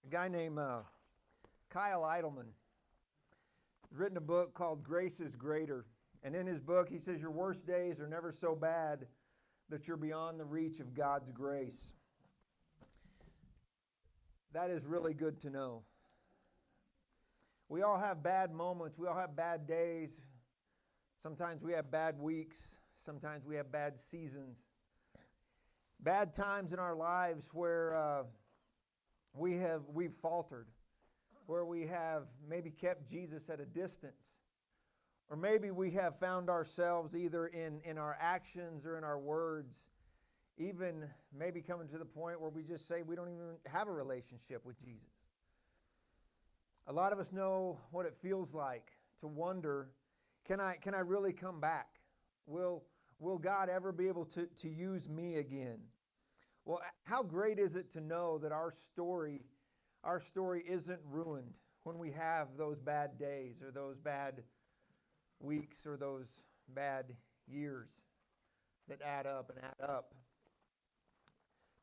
A guy named Kyle Idleman has written a book called Grace is Greater. And in his book, he says your worst days are never so bad that you're beyond the reach of God's grace. That is really good to know. We all have bad moments. We all have bad days. Sometimes we have bad weeks. Sometimes we have bad seasons. Bad times in our lives where we've faltered, where we have maybe kept Jesus at a distance. Or maybe we have found ourselves either in our actions or in our words, even maybe coming to the point where we just say we don't even have a relationship with Jesus. A lot of us know what it feels like to wonder, can I really come back? Will God ever be able to use me again? Well, how great is it to know that our story isn't ruined when we have those bad days or those bad weeks or those bad years that add up and add up.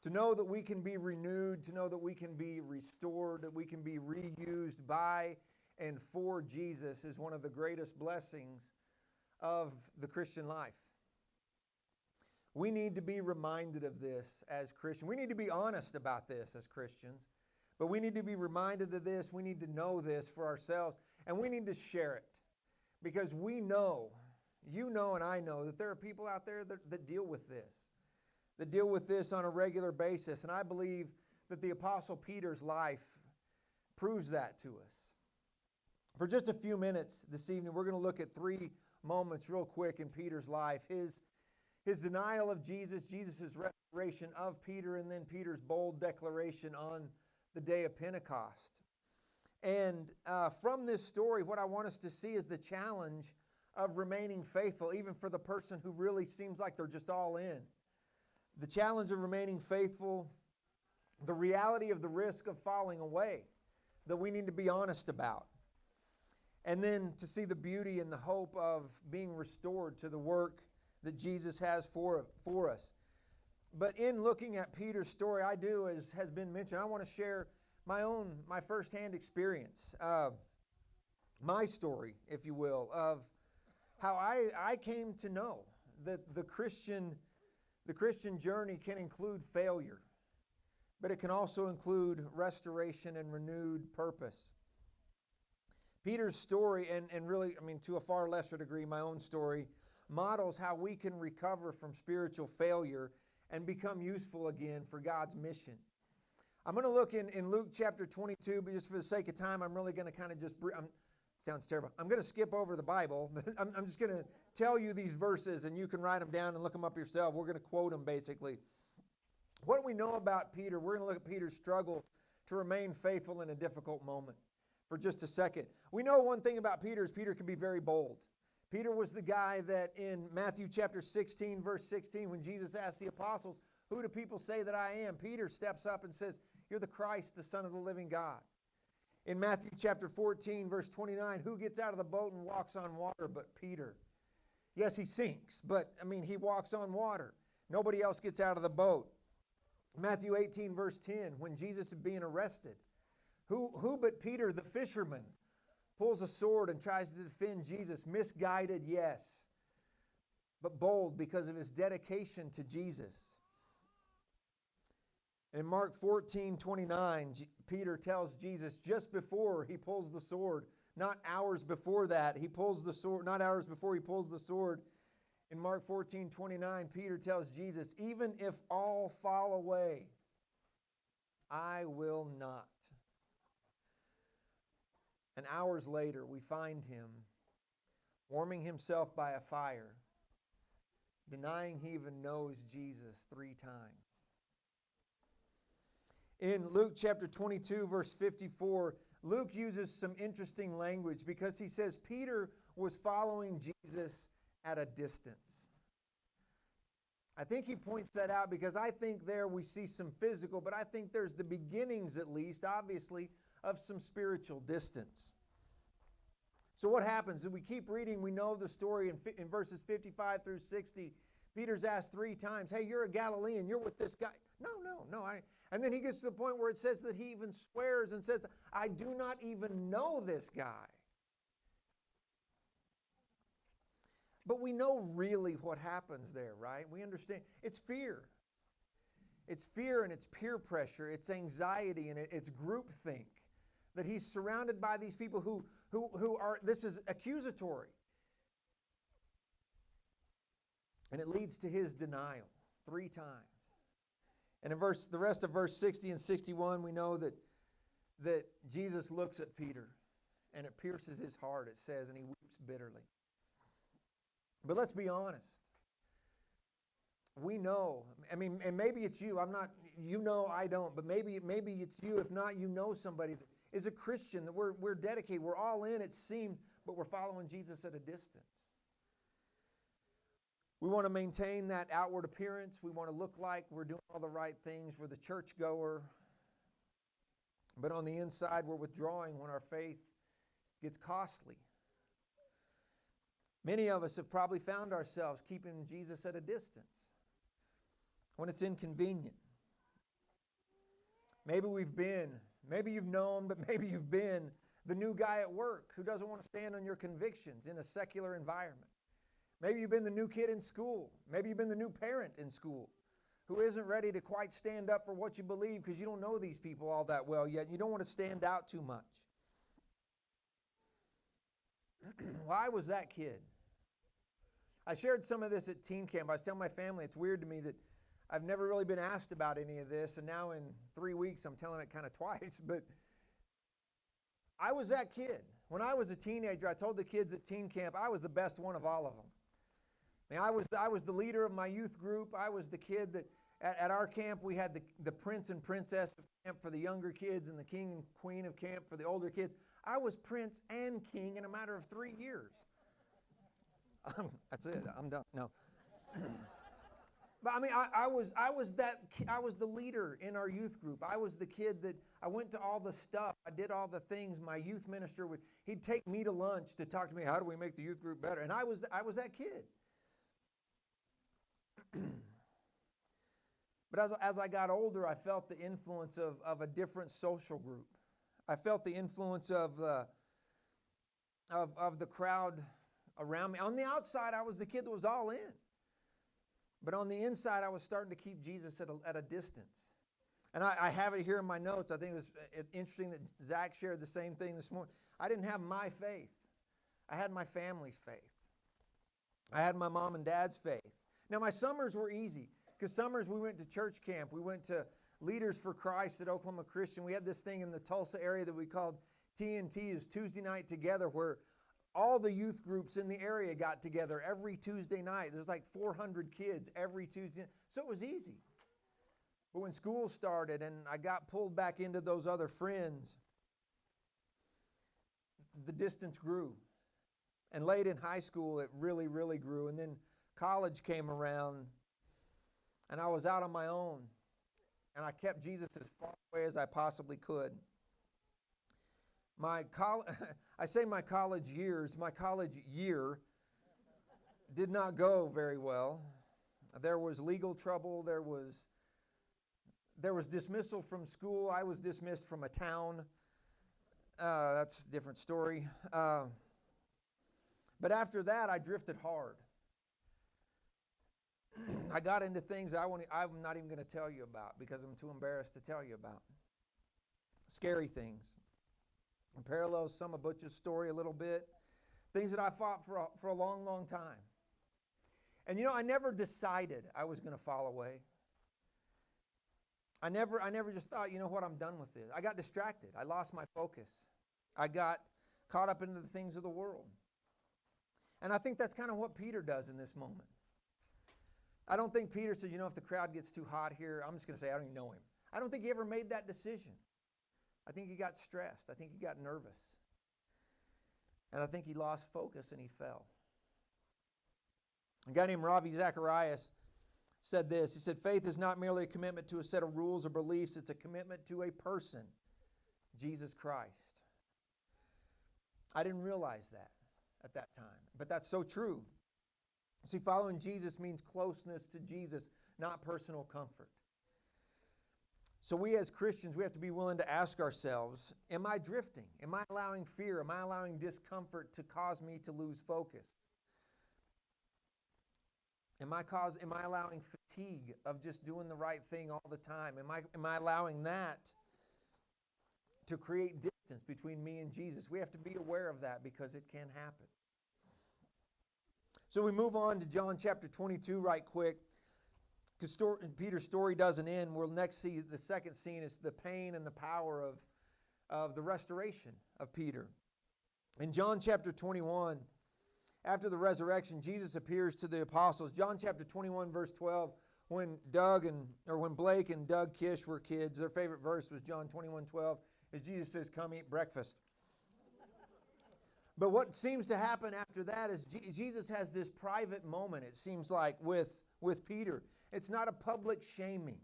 To know that we can be renewed, to know that we can be restored, that we can be reused by and for Jesus is one of the greatest blessings of the Christian life. We need to be reminded of this as Christians. We need to be honest about this as Christians, but we need to be reminded of this. We need to know this for ourselves, and we need to share it because we know, you know and I know, that there are people out there that deal with this on a regular basis. And I believe that the Apostle Peter's life proves that to us. For just a few minutes this evening, we're going to look at three moments real quick in Peter's life. His denial of Jesus, Jesus' restoration of Peter, and then Peter's bold declaration on the day of Pentecost. And from this story, what I want us to see is the challenge of remaining faithful, even for the person who really seems like they're just all in. The challenge of remaining faithful, the reality of the risk of falling away that we need to be honest about. And then to see the beauty and the hope of being restored to the work that Jesus has for us. But in looking at Peter's story, I do, as has been mentioned, I want to share my firsthand experience, my story, if you will, of how I came to know that the Christian journey can include failure, but it can also include restoration and renewed purpose. Peter's story, and really, to a far lesser degree, my own story, models how we can recover from spiritual failure and become useful again for God's mission. I'm going to look in Luke chapter 22, but just for the sake of time, I'm really going to kind of just, sounds terrible. I'm going to skip over the Bible. I'm just going to tell you these verses, and you can write them down and look them up yourself. We're going to quote them, basically. What we know about Peter, we're going to look at Peter's struggle to remain faithful in a difficult moment for just a second. We know one thing about Peter is Peter can be very bold. Peter was the guy that in Matthew chapter 16, verse 16, when Jesus asked the apostles, "Who do people say that I am?" Peter steps up and says, "You're the Christ, the Son of the living God." In Matthew chapter 14, verse 29, who gets out of the boat and walks on water but Peter? Yes, he sinks, but he walks on water. Nobody else gets out of the boat. Matthew 18, verse 10, when Jesus is being arrested, who but Peter, the fisherman, pulls a sword and tries to defend Jesus? Misguided, yes, but bold because of his dedication to Jesus. In Mark 14:29, Peter tells Jesus just before he pulls the sword, not hours before that, he pulls the sword, not hours before he pulls the sword. In Mark 14:29, Peter tells Jesus, "Even if all fall away, I will not." And hours later, we find him warming himself by a fire, denying he even knows Jesus 3 times. In Luke chapter 22, verse 54, Luke uses some interesting language because he says Peter was following Jesus at a distance. I think he points that out because I think there we see some physical, but I think there's the beginnings, at least, obviously, of some spiritual distance. So what happens? If we keep reading, we know the story in verses 55 through 60. Peter's asked 3 times, "Hey, you're a Galilean. You're with this guy." No. And then he gets to the point where it says that he even swears and says, I do not even know this guy. But we know really what happens there, right? We understand. It's fear. It's fear and it's peer pressure. It's anxiety and it's groupthink. That he's surrounded by these people who are, this is accusatory. And it leads to his denial 3 times. And in the rest of verse 60 and 61, we know that Jesus looks at Peter and it pierces his heart, it says, and he weeps bitterly. But let's be honest. We know, and maybe it's you. I'm not, I don't, but maybe it's you. If not, you know somebody that is a Christian, that we're dedicated. We're all in, it seems, but we're following Jesus at a distance. We want to maintain that outward appearance. We want to look like we're doing all the right things. We're the churchgoer. But on the inside, we're withdrawing when our faith gets costly. Many of us have probably found ourselves keeping Jesus at a distance when it's inconvenient. Maybe you've known, but maybe you've been the new guy at work who doesn't want to stand on your convictions in a secular environment. Maybe you've been the new kid in school. Maybe you've been the new parent in school who isn't ready to quite stand up for what you believe because you don't know these people all that well yet. You don't want to stand out too much. Well, I was that kid. I shared some of this at teen camp. I was telling my family it's weird to me that I've never really been asked about any of this, and now in 3 weeks I'm telling it kind of twice, but I was that kid. When I was a teenager, I told the kids at teen camp I was the best one of all of them. I was the leader of my youth group. I was the kid that at our camp we had the prince and princess of camp for the younger kids and the king and queen of camp for the older kids. I was prince and king in a matter of 3 years. That's it. I'm done. No. But I was the leader in our youth group. I was the kid that I went to all the stuff. I did all the things. My youth minister he'd take me to lunch to talk to me. How do we make the youth group better? And I was that kid. But as I got older, I felt the influence of a different social group. I felt the influence of the crowd around me. On the outside, I was the kid that was all in. But on the inside, I was starting to keep Jesus at a distance. And I have it here in my notes. I think it was interesting that Zach shared the same thing this morning. I didn't have my faith. I had my family's faith. I had my mom and dad's faith. Now, my summers were easy because summers we went to church camp. We went to Leaders for Christ at Oklahoma Christian. We had this thing in the Tulsa area that we called T&T, is Tuesday Night Together, where all the youth groups in the area got together every Tuesday night. There's like 400 kids every Tuesday. So it was easy. But when school started and I got pulled back into those other friends, the distance grew. And late in high school, it really, really grew. And then college came around, and I was out on my own. And I kept Jesus as far away as I possibly could. My college year did not go very well. There was legal trouble. There was dismissal from school. I was dismissed from a town. That's a different story. But after that, I drifted hard. I got into things I'm not even going to tell you about because I'm too embarrassed to tell you about. Scary things. It parallels some of Butch's story a little bit. Things that I fought for a long, long time. And I never decided I was going to fall away. I never just thought, what, I'm done with this. I got distracted. I lost my focus. I got caught up into the things of the world. And I think that's kind of what Peter does in this moment. I don't think Peter said, if the crowd gets too hot here, I'm just going to say I don't even know him. I don't think he ever made that decision. I think he got stressed. I think he got nervous. And I think he lost focus and he fell. A guy named Ravi Zacharias said this. He said, faith is not merely a commitment to a set of rules or beliefs. It's a commitment to a person, Jesus Christ. I didn't realize that at that time, but that's so true. See, following Jesus means closeness to Jesus, not personal comfort. So we as Christians, we have to be willing to ask ourselves, am I drifting? Am I allowing fear? Am I allowing discomfort to cause me to lose focus? Am I allowing fatigue of just doing the right thing all the time? Am I allowing that to create distance between me and Jesus? We have to be aware of that because it can happen. So we move on to John chapter 22 right quick. Because Peter's story doesn't end. We'll next see the second scene is the pain and the power of the restoration of Peter. In John chapter 21, after the resurrection, Jesus appears to the apostles. John chapter 21, verse 12, when Blake and Doug Kish were kids, their favorite verse was John 21:12, as Jesus says, "Come eat breakfast." But what seems to happen after that is Jesus has this private moment, it seems like, with Peter. It's not a public shaming.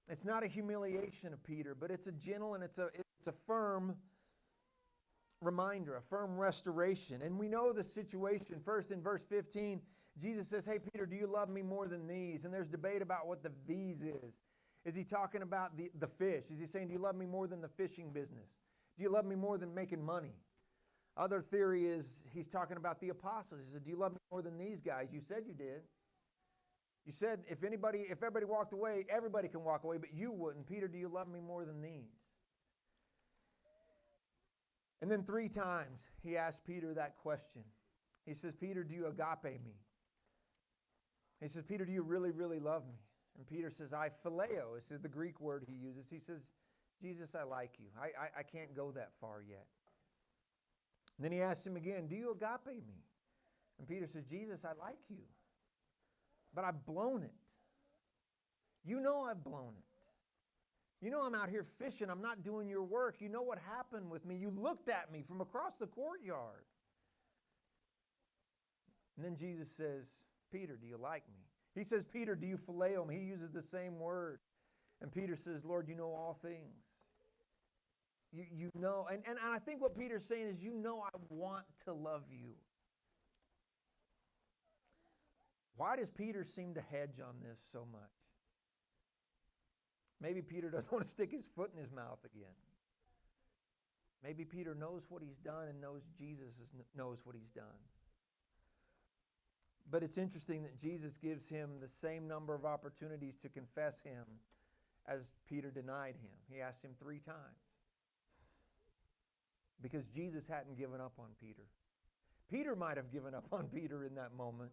It's not a humiliation of Peter, but it's a gentle and it's a firm reminder, a firm restoration. And we know the situation. First in verse 15, Jesus says, "Hey, Peter, do you love me more than these?" And there's debate about what the these is. Is he talking about the fish? Is he saying, do you love me more than the fishing business? Do you love me more than making money? Other theory is he's talking about the apostles. He said, do you love me more than these guys? You said you did. You said if everybody walked away, everybody can walk away, but you wouldn't. Peter, do you love me more than these? And then 3 times he asked Peter that question. He says, Peter, do you agape me? He says, Peter, do you really, really love me? And Peter says, I phileo. This is the Greek word he uses. He says, Jesus, I like you. I can't go that far yet. And then he asks him again, do you agape me? And Peter says, Jesus, I like you. But I've blown it. You know I've blown it. You know I'm out here fishing. I'm not doing your work. You know what happened with me. You looked at me from across the courtyard. And then Jesus says, Peter, do you like me? He says, Peter, do you phileo me? He uses the same word. And Peter says, Lord, you know all things. You know. And I think what Peter's saying is, you know I want to love you. Why does Peter seem to hedge on this so much? Maybe Peter doesn't want to stick his foot in his mouth again. Maybe Peter knows what he's done and knows Jesus knows what he's done. But it's interesting that Jesus gives him the same number of opportunities to confess him as Peter denied him. He asked him 3 times. Because Jesus hadn't given up on Peter. Peter might have given up on Peter in that moment.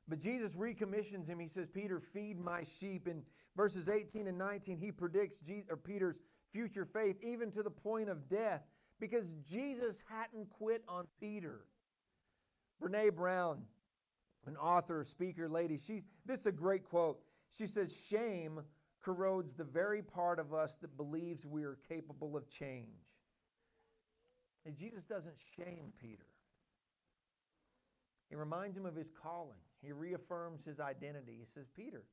But Jesus recommissions him. He says, Peter, feed my sheep. In verses 18 and 19, he predicts Peter's future faith, even to the point of death, because Jesus hadn't quit on Peter. Brene Brown, an author, speaker, lady, this is a great quote. She says, shame corrodes the very part of us that believes we are capable of change. And Jesus doesn't shame Peter. He reminds him of his calling. He reaffirms his identity. He says, Peter,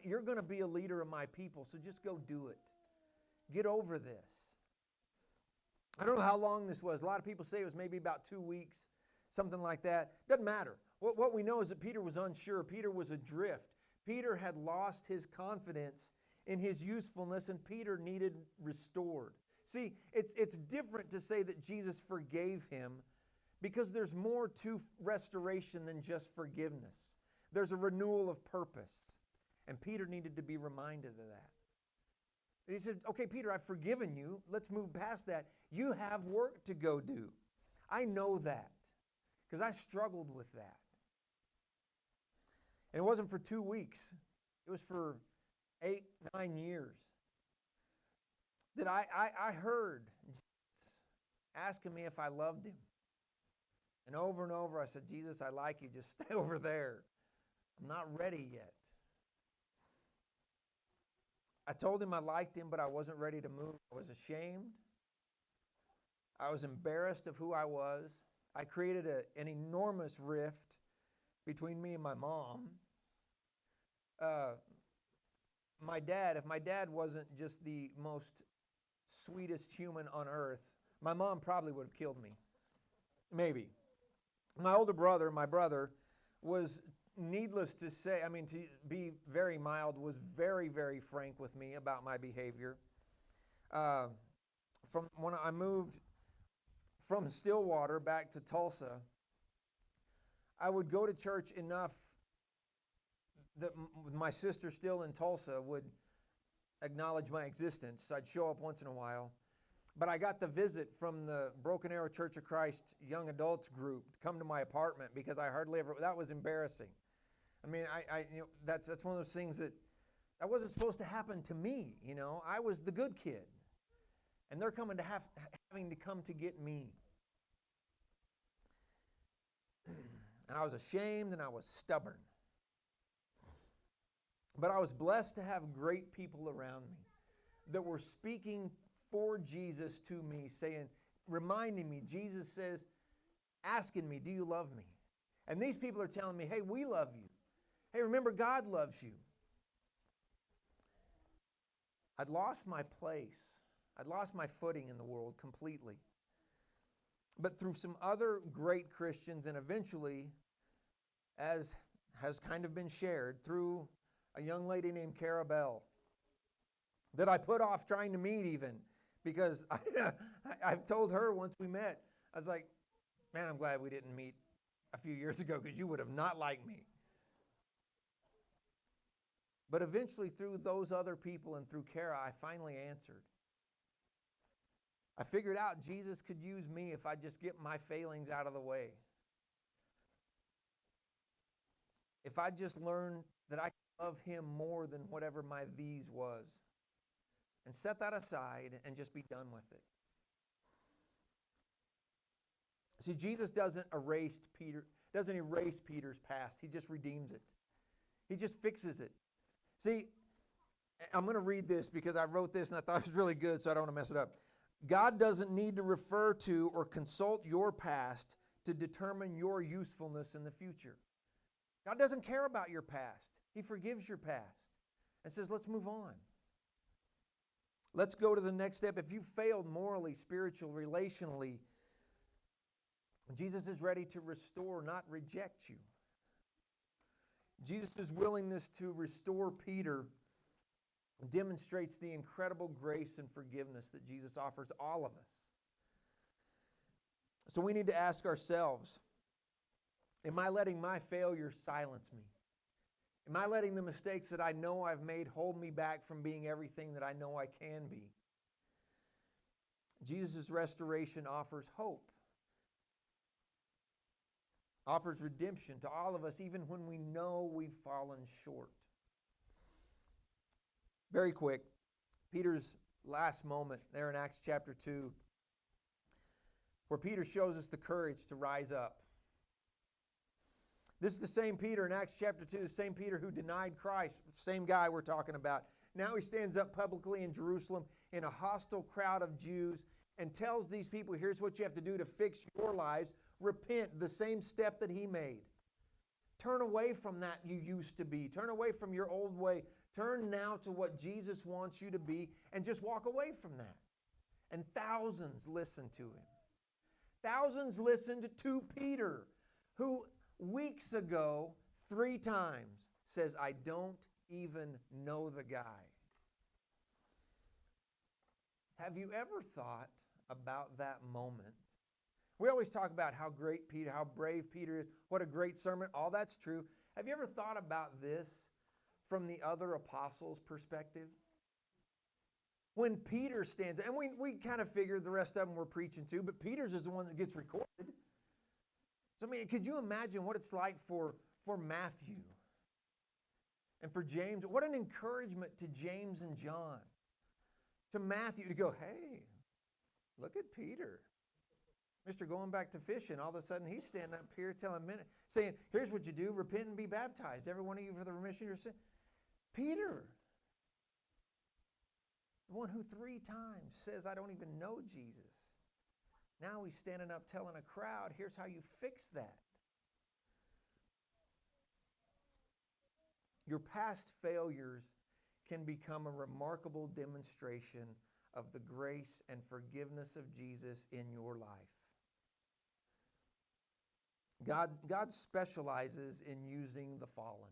you're going to be a leader of my people, so just go do it. Get over this. I don't know how long this was. A lot of people say it was maybe about 2 weeks, something like that. Doesn't matter. What we know is that Peter was unsure. Peter was adrift. Peter had lost his confidence in his usefulness, and Peter needed restored. See, it's different to say that Jesus forgave him, because there's more to restoration than just forgiveness. There's a renewal of purpose. And Peter needed to be reminded of that. He said, okay, Peter, I've forgiven you. Let's move past that. You have work to go do. I know that because I struggled with that. And it wasn't for 2 weeks. It was for 8, 9 years that I heard Jesus asking me if I loved him. And over, I said, Jesus, I like you. Just stay over there. I'm not ready yet. I told him I liked him, but I wasn't ready to move. I was ashamed. I was embarrassed of who I was. I created an enormous rift between me and my mom. My dad, if my dad wasn't just the most sweetest human on earth, my mom probably would have killed me. Maybe. My older brother, my brother, was needless to say, to be very mild, was very, very frank with me about my behavior. From when I moved from Stillwater back to Tulsa, I would go to church enough that my sister still in Tulsa would acknowledge my existence. I'd show up once in a while. But I got the visit from the Broken Arrow Church of Christ young adults group to come to my apartment because I hardly ever, that was embarrassing. That's one of those things that wasn't supposed to happen to me, I was the good kid. And they're coming to having to come to get me. And I was ashamed and I was stubborn. But I was blessed to have great people around me that were speaking for Jesus to me, reminding me, Jesus says, asking me, do you love me? And these people are telling me, hey, we love you. Hey, remember, God loves you. I'd lost my place. I'd lost my footing in the world completely. But through some other great Christians, and eventually, as has kind of been shared, through a young lady named Cara Bell, that I put off trying to meet even, because I've told her once we met, I was like, man, I'm glad we didn't meet a few years ago because you would have not liked me. But eventually through those other people and through Cara, I finally answered. I figured out Jesus could use me if I just get my failings out of the way. If I just learn that I can love Him more than whatever my these was. And set that aside and just be done with it. See, Jesus doesn't erase Peter's past. He just redeems it. He just fixes it. See, I'm going to read this because I wrote this and I thought it was really good, so I don't want to mess it up. God doesn't need to refer to or consult your past to determine your usefulness in the future. God doesn't care about your past. He forgives your past and says, let's move on. Let's go to the next step. If you failed morally, spiritually, relationally, Jesus is ready to restore, not reject you. Jesus' willingness to restore Peter demonstrates the incredible grace and forgiveness that Jesus offers all of us. So we need to ask ourselves, am I letting my failures silence me? Am I letting the mistakes that I know I've made hold me back from being everything that I know I can be? Jesus' restoration offers hope, offers redemption to all of us, even when we know we've fallen short. Very quick, Peter's last moment there in Acts chapter 2, where Peter shows us the courage to rise up. This is the same Peter in Acts chapter 2, the same Peter who denied Christ, the same guy we're talking about. Now he stands up publicly in Jerusalem in a hostile crowd of Jews and tells these people, here's what you have to do to fix your lives. Repent, the same step that he made. Turn away from that you used to be. Turn away from your old way. Turn now to what Jesus wants you to be and just walk away from that. And thousands listened to him. Thousands listened to Peter, who weeks ago, 3 times, says, I don't even know the guy. Have you ever thought about that moment? We always talk about how great Peter, how brave Peter is, what a great sermon. All that's true. Have you ever thought about this from the other apostles' perspective? When Peter stands, and we kind of figure the rest of them were preaching to, but Peter's is the one that gets recorded. So, could you imagine what it's like for Matthew and for James? What an encouragement to James and John. To Matthew to go, hey, look at Peter. Mr. Going back to fishing, all of a sudden he's standing up here saying, here's what you do, repent and be baptized, every one of you for the remission of your sin. Peter, the one who 3 times says, I don't even know Jesus. Now he's standing up telling a crowd, here's how you fix that. Your past failures can become a remarkable demonstration of the grace and forgiveness of Jesus in your life. God specializes in using the fallen.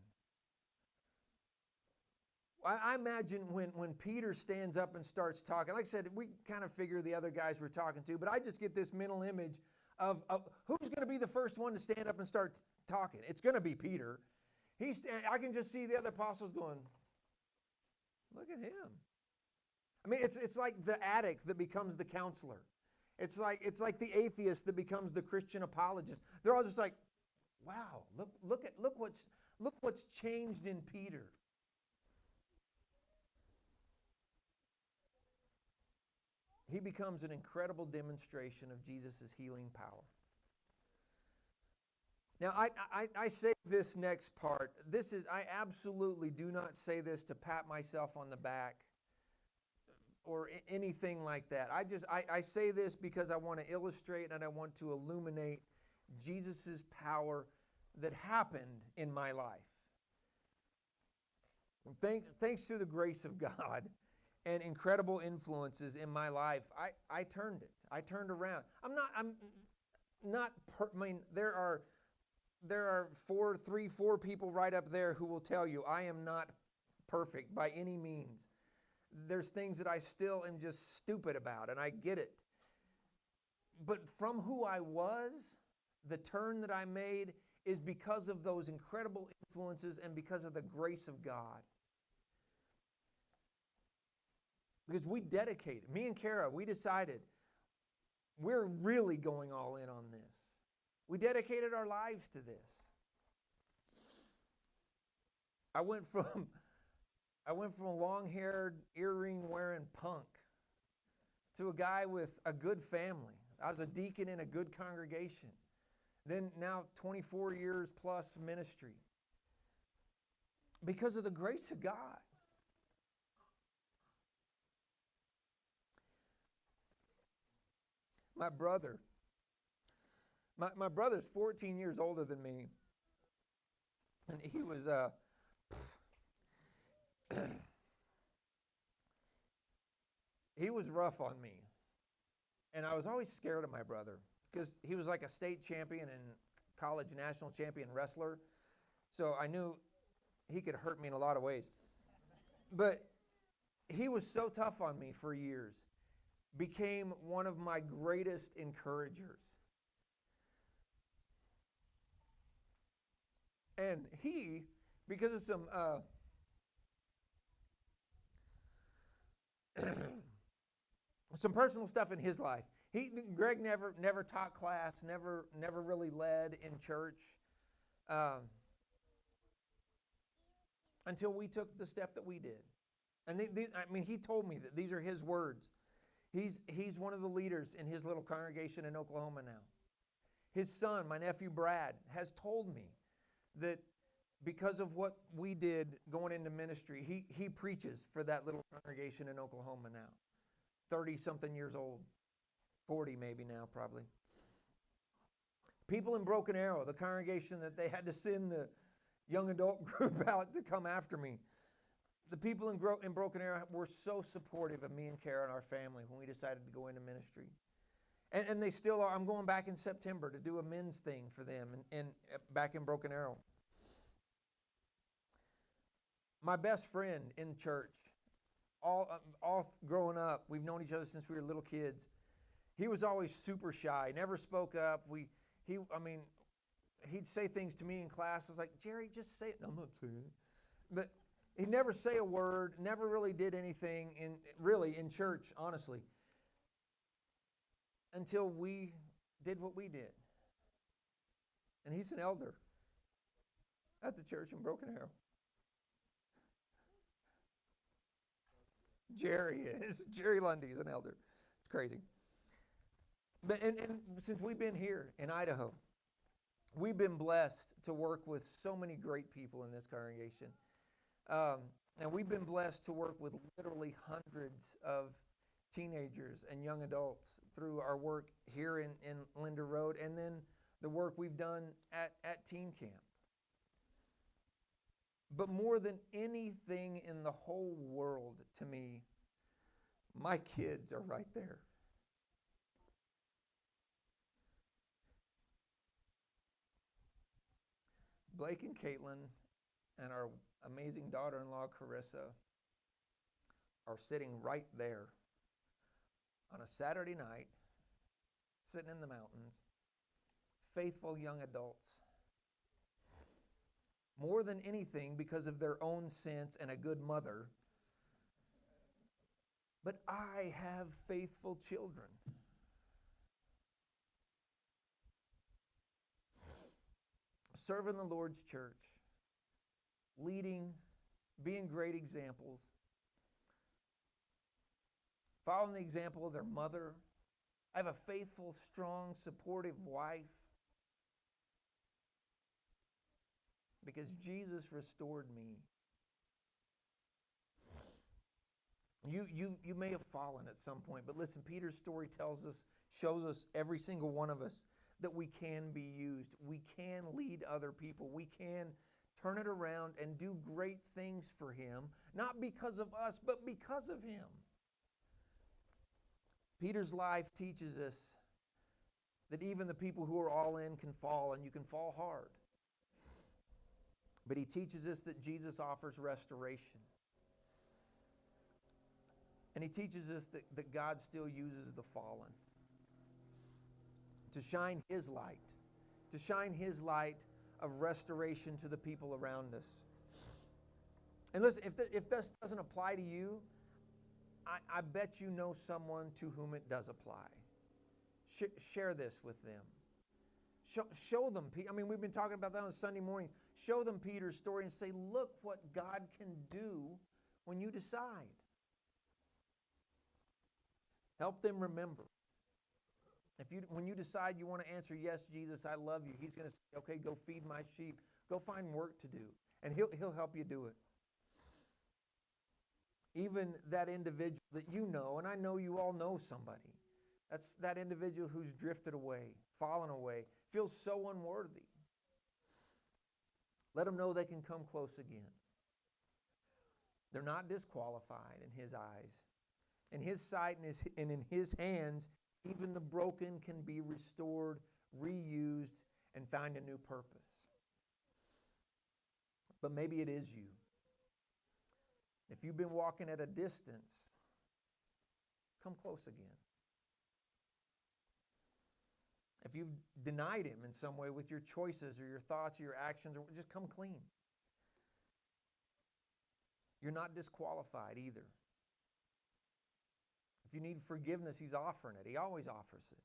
I imagine when Peter stands up and starts talking, like I said, we kind of figure the other guys we're talking to, but I just get this mental image of who's going to be the first one to stand up and start talking. It's going to be Peter. I can just see the other apostles going, look at him. I mean, it's like the addict that becomes the counselor. It's like the atheist that becomes the Christian apologist. They're all just like, wow, look what's changed in Peter. He becomes an incredible demonstration of Jesus' healing power. Now, I say this next part. I absolutely do not say this to pat myself on the back or anything like that. I say this because I want to illustrate and I want to illuminate Jesus' power that happened in my life. Thanks to the grace of God and incredible influences in my life, I turned it. I turned around. There are four people right up there who will tell you I am not perfect by any means. There's things that I still am just stupid about, and I get it. But from who I was, the turn that I made is because of those incredible influences and because of the grace of God. Because we dedicated, me and Kara, we decided we're really going all in on this. We dedicated our lives to this. I went from a long-haired, earring-wearing punk to a guy with a good family. I was a deacon in a good congregation. Then now 24 years plus ministry. Because of the grace of God. My brother's 14 years older than me. And he was he was rough on me. And I was always scared of my brother because he was like a state champion and college national champion wrestler. So I knew he could hurt me in a lot of ways. But he was so tough on me for years. Became one of my greatest encouragers. And he, because of some personal stuff in his life, Greg never taught class, never really led in church, until we took the step that we did. And he told me that these are his words. He's one of the leaders in his little congregation in Oklahoma now. His son, my nephew Brad, has told me that because of what we did going into ministry, he preaches for that little congregation in Oklahoma now. 30-something years old. 40 maybe now, probably. People in Broken Arrow, the congregation that they had to send the young adult group out to come after me. The people in Broken Arrow were so supportive of me and Kara and our family when we decided to go into ministry. And they still are. I'm going back in September to do a men's thing for them and back in Broken Arrow. My best friend in church, all growing up, we've known each other since we were little kids. He was always super shy, never spoke up. He'd say things to me in class. I was like, Jerry, just say it. No, I'm not saying it. But he'd never say a word, never really did anything in church, honestly, until we did what we did. And he's an elder at the church in Broken Arrow. Jerry is. Jerry Lundy is an elder. It's crazy. But and since we've been here in Idaho, we've been blessed to work with so many great people in this congregation. And we've been blessed to work with literally hundreds of teenagers and young adults through our work here in Linder Road and then the work we've done at Teen Camp. But more than anything in the whole world to me, my kids are right there. Blake and Caitlin and our amazing daughter-in-law, Carissa, are sitting right there on a Saturday night, sitting in the mountains, faithful young adults. More than anything, because of their own sense and a good mother, but I have faithful children. Serving the Lord's church, leading, being great examples, following the example of their mother. I have a faithful, strong, supportive wife because Jesus restored me. You may have fallen at some point, but listen, Peter's story tells us, shows us, every single one of us, that we can be used. We can lead other people. We can turn it around and do great things for Him, not because of us, but because of Him. Peter's life teaches us that even the people who are all in can fall, and you can fall hard. But he teaches us that Jesus offers restoration. And he teaches us that God still uses the fallen to shine His light of restoration to the people around us. And listen, if this doesn't apply to you, I bet you know someone to whom it does apply. Share this with them. Show them. I mean, we've been talking about that on Sunday mornings. Show them Peter's story and say, look what God can do when you decide. Help them remember. When you decide you want to answer, yes, Jesus, I love you, He's going to say, okay, go feed my sheep. Go find work to do. And He'll help you do it. Even that individual that you know, and I know you all know somebody, that's that individual who's drifted away, fallen away, feels so unworthy. Let them know they can come close again. They're not disqualified in His eyes. In His sight and in His hands, even the broken can be restored, reused, and find a new purpose. But maybe it is you. If you've been walking at a distance, come close again. If you've denied Him in some way with your choices or your thoughts or your actions, or just come clean. You're not disqualified either. If you need forgiveness, He's offering it. He always offers it.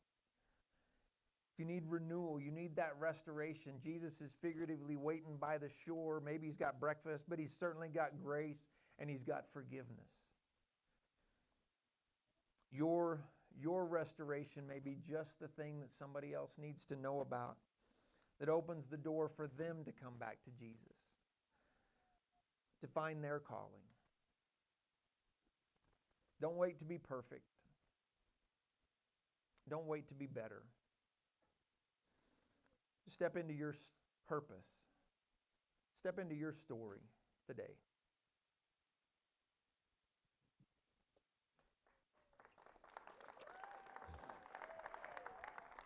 If you need renewal, you need that restoration, Jesus is figuratively waiting by the shore. Maybe He's got breakfast, but He's certainly got grace and He's got forgiveness. Your restoration may be just the thing that somebody else needs to know about, that opens the door for them to come back to Jesus, to find their calling. Don't wait to be perfect. Don't wait to be better. Step into your purpose. Step into your story today.